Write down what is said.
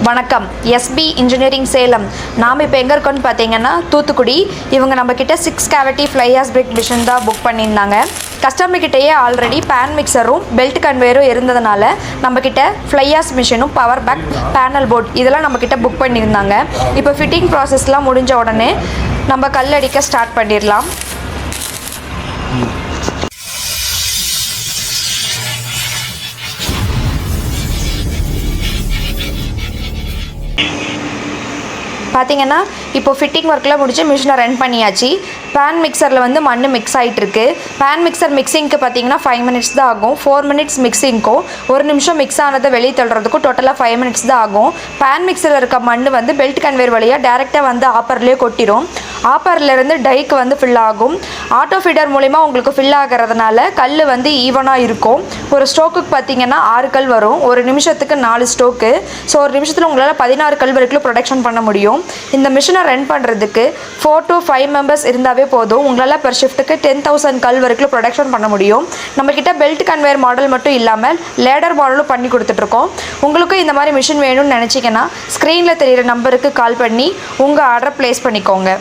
வணக்கம். SP engineering Salem. நாம் இப்போ எங்கே இருக்கோன்னு பார்த்தீங்கன்னா தூத்துக்குடி. இவங்க நம்மக்கிட்ட 6 cavity fly ash brick machine தான் புக் பண்ணியிருந்தாங்க. கஸ்டமர்கிட்டயே ஆல்ரெடி பேன் மிக்சரும் பெல்ட் கன்வேயரும் இருந்ததுனால நம்மக்கிட்ட ஃப்ளை ஆஷ் மிஷினும் பவர் பேக் பேனல் போர்ட் இதெல்லாம் நம்மக்கிட்ட புக் பண்ணியிருந்தாங்க. இப்போ ஃபிட்டிங் ப்ராசஸ்லாம் முடிஞ்ச உடனே நம்ம கல்லடிக்க ஸ்டார்ட் பண்ணிடலாம். பார்த்தீங்கன்னா இப்போ ஃபிட்டிங் ஒர்க்கில் முடிச்சு மிஷினை ரன் பண்ணியாச்சு. பேன் மிக்சரில் வந்து மண் மிக்ஸ் ஆகிட்டுருக்கு. பேன் மிக்சர் மிக்சிங்க்கு பார்த்தீங்கன்னா 5 மினிட்ஸ் தான் ஆகும். 4 மினிட்ஸ் மிக்சிங்க்கும் 1 நிமிஷம் மிக்ஸ் ஆனதை வெளியே தள்ளுறதுக்கும் டோட்டலாக 5 மினிட்ஸ் தான் ஆகும். பேன் மிக்சரில் இருக்க மண் வந்து பெல்ட் கன்வேர் வழியாக டேரெக்டாக வந்து ஆப்பர்லேயே கொட்டிடும். ஆப்பர்லேருந்து டைக்கு வந்து ஃபில் ஆகும். ஆட்டோ ஃபீடர் மூலிமா உங்களுக்கு ஃபில் ஆகிறதுனால கல் வந்து ஈவனாக இருக்கும். ஒரு ஸ்டோக்குக்கு பார்த்தீங்கன்னா 6 கல் வரும். ஒரு நிமிஷத்துக்கு 4 ஸ்டோக்கு. ஸோ ஒரு நிமிஷத்தில் உங்களால் 16 கல் வரைக்கும் ப்ரொடக்ஷன் பண்ண முடியும். இந்த மிஷினை ரன் பண்ணுறதுக்கு 4 to 5 மெம்பர்ஸ் இருந்தாவே போதும். உங்களால் பெர் ஷிஃப்ட்டுக்கு 10,000 கல் வரைக்கும் ப்ரொடக்ஷன் பண்ண முடியும். நம்மக்கிட்ட பெல்ட் கன்வேர் மாடல் மட்டும் இல்லாமல் லேடர் மாடலும் பண்ணி கொடுத்துட்ருக்கோம். உங்களுக்கும் இந்த மாதிரி மிஷின் வேணும்னு நினச்சிங்கன்னா ஸ்க்ரீனில் தெரிகிற நம்பருக்கு கால் பண்ணி உங்கள் ஆர்டரை ப்ளேஸ் பண்ணிக்கோங்க.